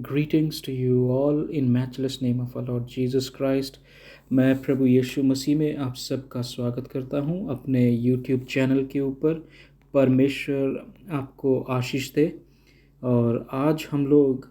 Greetings to you all in matchless name of our Lord Jesus Christ. मैं प्रभु यीशु मसीह में आप सबका स्वागत करता हूं अपने YouTube चैनल के ऊपर। परमेश्वर आपको आशीष दे। और आज हम लोग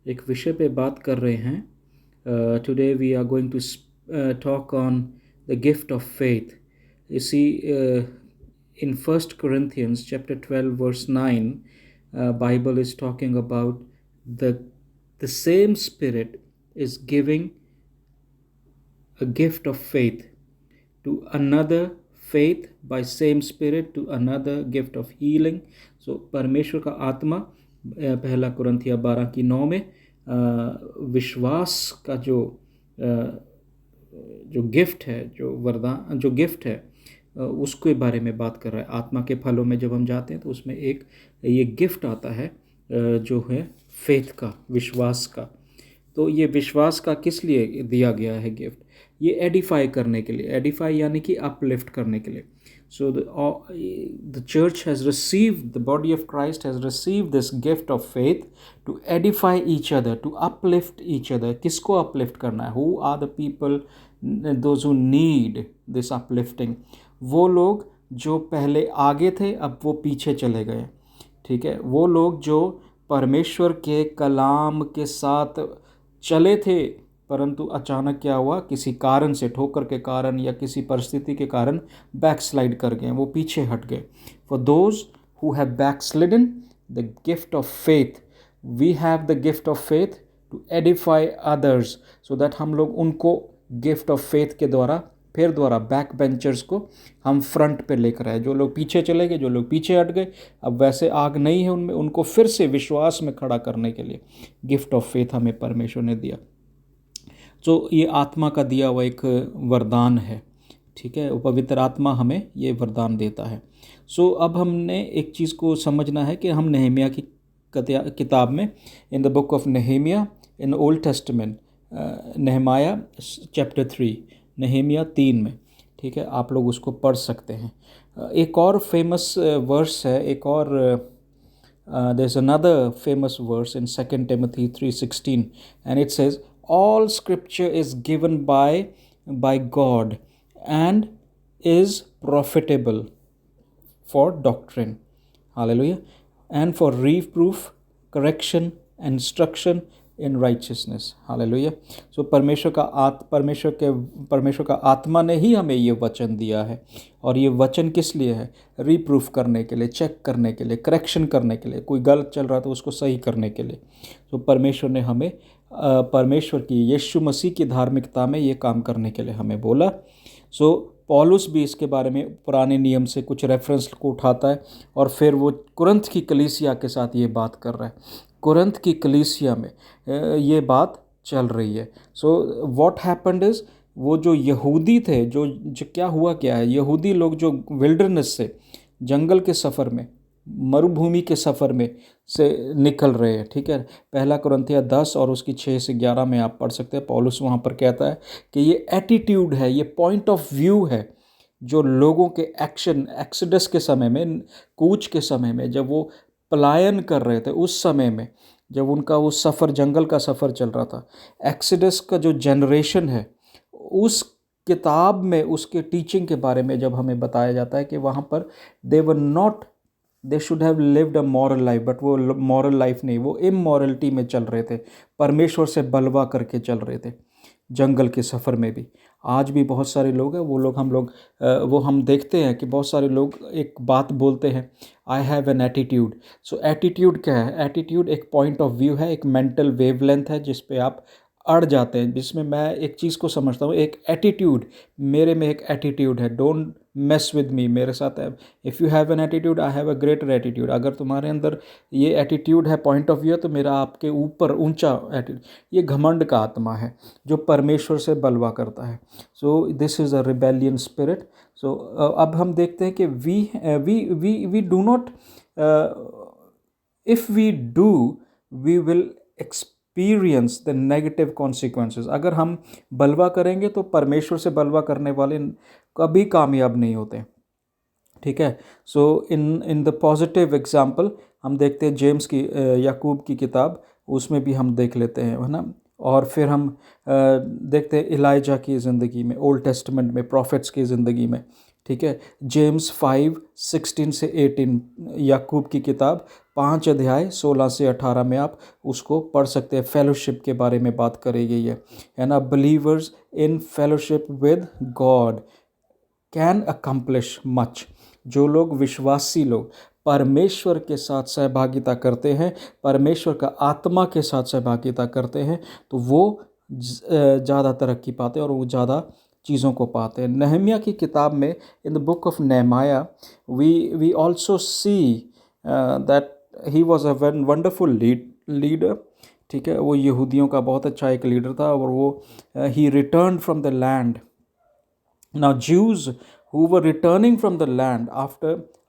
एक विषय पे बात कर रहे हैं। Today we are going to talk on the gift of faith. इसी in 1 Corinthians chapter 12 verse 9, Bible is talking about the same Spirit is giving a gift of faith to another, faith by same Spirit to another, gift of healing. So परमेश्वर का आत्मा पहला कुरिन्थिया 12:9 में विश्वास का जो gift है, जो वरदान, जो गिफ्ट है, उसके बारे में बात कर रहा है। आत्मा के फलों में जब हम जाते हैं तो उसमें एक ये गिफ्ट आता है जो है फेथ का, विश्वास का। तो ये विश्वास का किस लिए दिया गया है गिफ्ट? ये एडिफाई करने के लिए, एडिफाई यानी कि अपलिफ्ट करने के लिए। So the church has received, the body of Christ has received this gift of faith to edify each other, to uplift each other. किसको अपलिफ्ट करना है? Who are the people those who need this uplifting? वो लोग जो पहले आगे थे अब वो पीछे चले गए, ठीक है। वो लोग जो परमेश्वर के कलाम के साथ चले थे परंतु अचानक क्या हुआ, किसी कारण से, ठोकर के कारण या किसी परिस्थिति के कारण बैकस्लाइड कर गए, वो पीछे हट गए। For those who have backslidden, the gift of faith, we have the gift of faith to edify others, so that हम लोग उनको गिफ्ट ऑफ फेथ के द्वारा फिर द्वारा बैक बेंचर्स को हम फ्रंट पे लेकर आए। जो लोग पीछे चले गए, जो लोग पीछे हट गए, अब वैसे आग नहीं है उनमें, उनको फिर से विश्वास में खड़ा करने के लिए गिफ्ट ऑफ फेथ हमें परमेश्वर ने दिया। तो ये आत्मा का दिया हुआ एक वरदान है, ठीक है। पवित्र आत्मा हमें ये वरदान देता है। सो अब हमने एक चीज़ को समझना है कि हम नहमिया की किताब में, in the book of Nehemiah in Old Testament, Nehemiah chapter 3, Nehemiah 3 में, ठीक है, आप लोग उसको पढ़ सकते हैं। एक और फेमस वर्स है, एक और there is another famous verse in 2 Timothy 3:16 and it says all scripture is given by God and is profitable for doctrine, hallelujah, and for reproof, correction, instruction in righteousness, hallelujah. So परमेश्वर का आत्मा ने ही हमें ये वचन दिया है। और ये वचन किस लिए है? रिप्रूफ करने के लिए, चेक करने के लिए, करेक्शन करने के लिए, कोई गलत चल रहा तो उसको सही करने के लिए। तो परमेश्वर ने हमें परमेश्वर की, यीशु मसीह की धार्मिकता में ये काम करने के लिए हमें बोला। सो पौलुस भी इसके बारे में पुराने नियम से कुछ रेफरेंस को उठाता है और फिर वो कुरिन्थ की कलीसिया के साथ ये बात कर रहा है। कुरिन्थ की कलीसिया में ये बात चल रही है। सो व्हाट हैपेंड इज़, वो जो यहूदी थे, जो क्या है, यहूदी लोग जो विल्डरनेस से, जंगल के सफ़र में, मरुभूमि के सफ़र में से निकल रहे हैं, ठीक है। पहला कुरिन्थिया 10 और उसकी 6 से 11 में आप पढ़ सकते हैं। पौलुस वहाँ पर कहता है कि ये एटीट्यूड है, ये पॉइंट ऑफ व्यू है जो लोगों के एक्शन, एक्सोडस के समय में, कूच के समय में, जब वो पलायन कर रहे थे, उस समय में जब उनका वो सफ़र, जंगल का सफ़र चल रहा था, एक्सोडस का जो जनरेशन है, उस किताब में उसके टीचिंग के बारे में जब हमें बताया जाता है कि वहाँ पर they were not, they should have lived a moral life, but वो मॉरल लाइफ नहीं, वो इमॉरलिटी में चल रहे थे, परमेश्वर से बलवा करके चल रहे थे जंगल के सफ़र में भी। आज भी बहुत सारे लोग हैं, वो हम देखते हैं कि बहुत सारे लोग एक बात बोलते हैं, I have an attitude. So attitude क्या है? एटीट्यूड एक पॉइंट ऑफ व्यू है, एक मेंटल वेवलेंथ है जिस पे आप अड़ जाते हैं, जिसमें मैं एक चीज़ को समझता हूँ, एक एटीट्यूड, मेरे में एक एटीट्यूड है, डोंट मेस विद मी, मेरे साथ है। If you have an attitude, I have a greater attitude. अगर तुम्हारे अंदर ये एटीट्यूड है, पॉइंट ऑफ व्यू है, तो मेरा आपके ऊपर ऊंचा एटीट्यूड। ये घमंड का आत्मा है जो परमेश्वर से बलवा करता है। So this is a rebellion spirit. So अब हम देखते हैं कि we do not, if we do, we will experience the negative consequences. अगर हम बलवा करेंगे तो परमेश्वर से बलवा करने वाले कभी कामयाब नहीं होते, ठीक है। सो इन द पॉजिटिव एग्जाम्पल हम देखते हैं जेम्स की, याकूब की किताब उसमें भी हम देख लेते हैं, है ना। और फिर हम देखते हैं इलाइजा की ज़िंदगी में, ओल्ड टेस्टमेंट में प्रॉफिट्स की ज़िंदगी में, ठीक है। जेम्स 5:16 से 18, याकूब की किताब 5 अध्याय 16 से 18 में आप उसको पढ़ सकते हैं। फेलोशिप के बारे में बात करी गई है ना। Believers in fellowship with God can accomplish much. जो लोग विश्वासी लोग परमेश्वर के साथ सहभागिता करते हैं, परमेश्वर का आत्मा के साथ सहभागिता करते हैं, तो वो ज़्यादा तरक्की पाते हैं और वो ज़्यादा चीज़ों को पाते हैं। नहम्याह की किताब में, in the book of Nehemiah, we also see that he was a wonderful leader, ठीक है। वो यहूदियों का बहुत अच्छा एक लीडर था, और वो ही return from the land. Now Jews who were returning from the land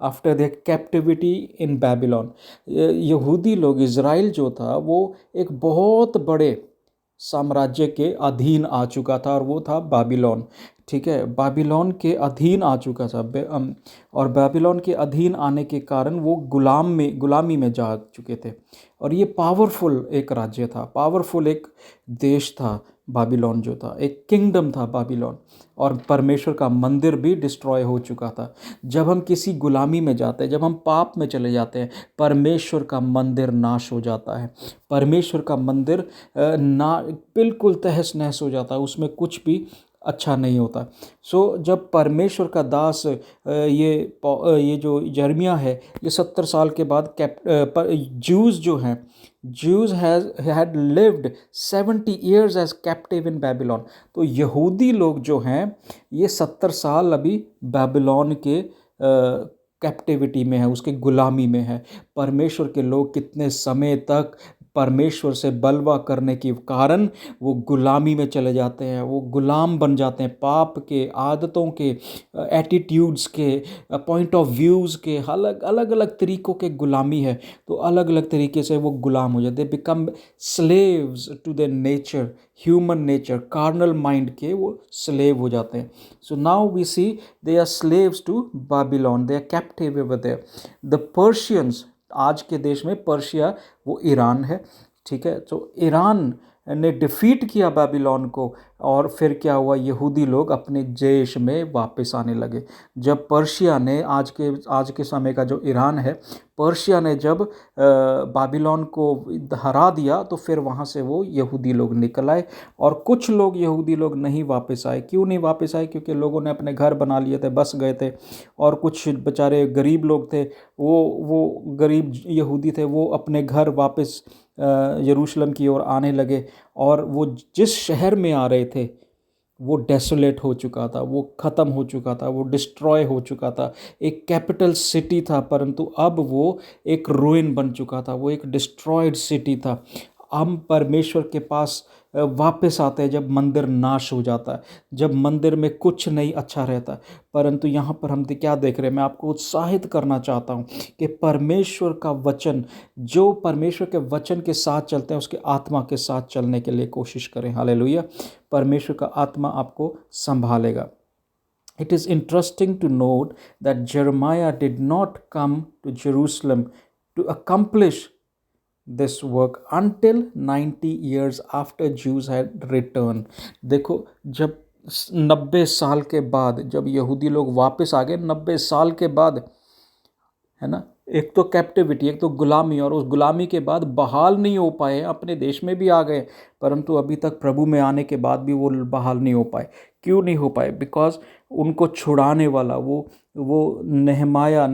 after their captivity in Babylon, यहूदी लोग, इज़राइल जो था वो एक बहुत बड़े साम्राज्य के अधीन आ चुका था, और वो था बाबिलोन, ठीक है। बाबिलोन के अधीन आ चुका था, और बाबिलोन के अधीन आने के कारण वो गुलामी में जा चुके थे। और ये पावरफुल एक राज्य था, पावरफुल एक देश था बाबिलोन, जो था एक किंगडम था बाबिलोन। और परमेश्वर का मंदिर भी डिस्ट्रॉय हो चुका था। जब हम किसी गुलामी में जाते हैं, जब हम पाप में चले जाते हैं, परमेश्वर का मंदिर नाश हो जाता है। परमेश्वर का मंदिर ना बिल्कुल तहस नहस हो जाता है, उसमें कुछ भी अच्छा नहीं होता। जब परमेश्वर का दास ये जो यिर्मयाह है, ये 70 साल के बाद ज्यूज़ जो हैं, Jews had lived 70 years as captive in Babylon। तो यहूदी लोग जो हैं ये 70 साल अभी बाबिलोन के कैप्टिविटी में है, उसके गुलामी में है। परमेश्वर के लोग कितने समय तक परमेश्वर से बलवा करने के कारण वो गुलामी में चले जाते हैं, वो गुलाम बन जाते हैं, पाप के, आदतों के, एटीट्यूड्स के, पॉइंट ऑफ व्यूज़ के, अलग अलग तरीक़ों के गुलामी है। तो अलग अलग तरीके से वो गुलाम हो जाते, become slaves to the nature, human nature, carnal mind के वो स्लेव हो जाते हैं। So now we see they are slaves to Babylon, they are captive over there. The Persians, आज के देश में पर्शिया वो ईरान है, ठीक है। तो ईरान ने डिफीट किया बाबिलोन को, और फिर क्या हुआ, यहूदी लोग अपने देश में वापस आने लगे। जब पर्शिया ने, आज के समय का जो ईरान है, पर्शिया ने जब बाबिलोन को हरा दिया, तो फिर वहाँ से वो यहूदी लोग निकल आए। और कुछ लोग यहूदी लोग नहीं वापस आए। क्यों नहीं वापस आए? क्योंकि लोगों ने अपने घर बना लिए थे, बस गए थे। और कुछ बेचारे गरीब लोग थे, वो गरीब यहूदी थे, वो अपने घर वापस यरूशलेम की ओर आने लगे। और वो जिस शहर में आ रहे थे वो डेसोलेट हो चुका था, वो ख़त्म हो चुका था, वो डिस्ट्रॉय हो चुका था। एक कैपिटल सिटी था, परंतु अब वो एक रूइन बन चुका था, वो एक डिस्ट्रॉयड सिटी था। हम परमेश्वर के पास वापस आते हैं जब मंदिर नाश हो जाता है, जब मंदिर में कुछ नहीं अच्छा रहता है। परंतु यहाँ पर हम क्या देख रहे हैं? मैं आपको उत्साहित करना चाहता हूँ कि परमेश्वर का वचन, जो परमेश्वर के वचन के साथ चलते हैं, उसके आत्मा के साथ चलने के लिए कोशिश करें। हालेलुया। परमेश्वर का आत्मा आपको संभालेगा। It is interesting to note that Jeremiah did not come to Jerusalem to accomplish this work until 90 years after Jews had returned। देखो, जब 90 साल के बाद जब यहूदी लोग वापस आ गए, 90 साल के बाद, है ना, एक तो कैप्टिविटी, एक तो गुलामी, और उस गुलामी के बाद बहाल नहीं हो पाए, अपने देश में भी आ गए, परंतु अभी तक प्रभु में आने के बाद भी वो बहाल नहीं हो पाए। क्यों नहीं हो पाए? बिकॉज उनको छुड़ाने वाला वो नहम्याह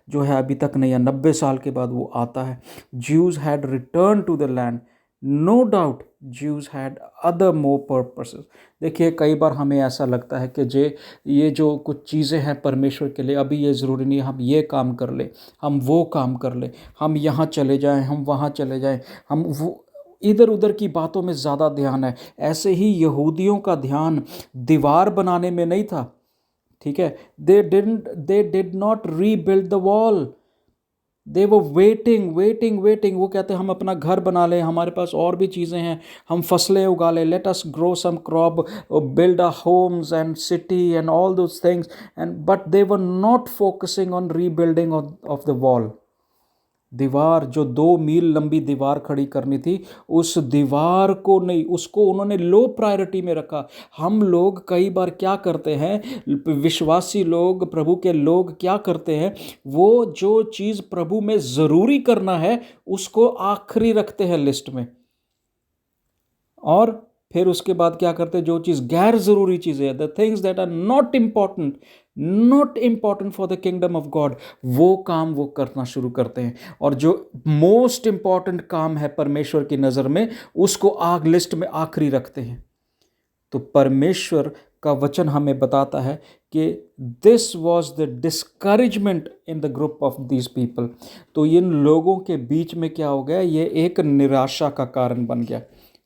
जो है अभी तक नहीं है। 90 साल के बाद वो आता है। Jews had return to the land, no doubt Jews had other more purposes. देखिए, कई बार हमें ऐसा लगता है कि ये जो कुछ चीज़ें हैं परमेश्वर के लिए, अभी ये ज़रूरी नहीं हम ये काम कर ले, हम वो काम कर ले, हम यहाँ चले जाएं, हम वहाँ चले जाएं, हम वो इधर उधर की बातों में ज़्यादा ध्यान है। ऐसे ही यहूदियों का ध्यान दीवार बनाने में नहीं था, ठीक है। They did not rebuild the wall, they were waiting. वो कहते हैं हम अपना घर बना लें, हमारे पास और भी चीज़ें हैं, हम फसलें उगा लें, let us grow some crop, build a homes and city and all those things, and but they were not focusing on rebuilding of the wall. दीवार, जो 2 मील लंबी दीवार खड़ी करनी थी, उस दीवार को नहीं, उसको उन्होंने लो प्रायोरिटी में रखा। हम लोग कई बार क्या करते हैं, विश्वासी लोग, प्रभु के लोग क्या करते हैं, वो जो चीज़ प्रभु में ज़रूरी करना है उसको आखिरी रखते हैं लिस्ट में, और फिर उसके बाद क्या करते हैं, जो चीज़ गैर ज़रूरी चीज़ें हैं, the things that are not important for the kingdom of God, वो काम वो करना शुरू करते हैं। और जो मोस्ट इम्पॉर्टेंट काम है परमेश्वर की नज़र में, उसको आग लिस्ट में आखिरी रखते हैं। तो परमेश्वर का वचन हमें बताता है कि this was the discouragement in the group of this people. तो इन लोगों के बीच में क्या हो गया, ये एक निराशा का कारण बन गया।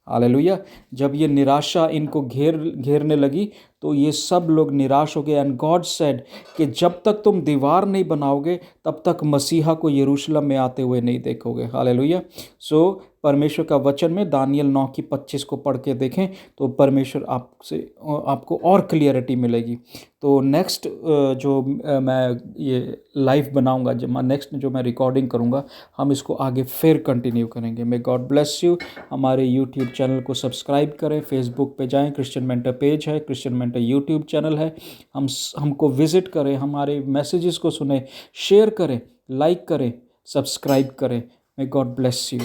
हालेलुया। जब ये निराशा इनको घेरने लगी तो ये सब लोग निराश हो गए। एंड गॉड सेड कि जब तक तुम दीवार नहीं बनाओगे तब तक मसीहा को यरूशलेम में आते हुए नहीं देखोगे। हालेलुया। सो परमेश्वर का वचन में दानियल 9:25 को पढ़ के देखें तो परमेश्वर आपको और क्लियरिटी मिलेगी। तो नेक्स्ट जो मैं ये लाइव बनाऊंगा, जब नेक्स्ट जो मैं रिकॉर्डिंग करूंगा, हम इसको आगे फिर कंटिन्यू करेंगे। May God bless you. हमारे यूट्यूब चैनल को सब्सक्राइब करें, फेसबुक पे जाएं, क्रिश्चियन मेंटर पेज है, क्रिश्चियन मेंटर यूट्यूब चैनल है, हमको विजिट करें, हमारे मैसेजेस को सुने, शेयर करें, लाइक करें, सब्सक्राइब करें। May God bless you.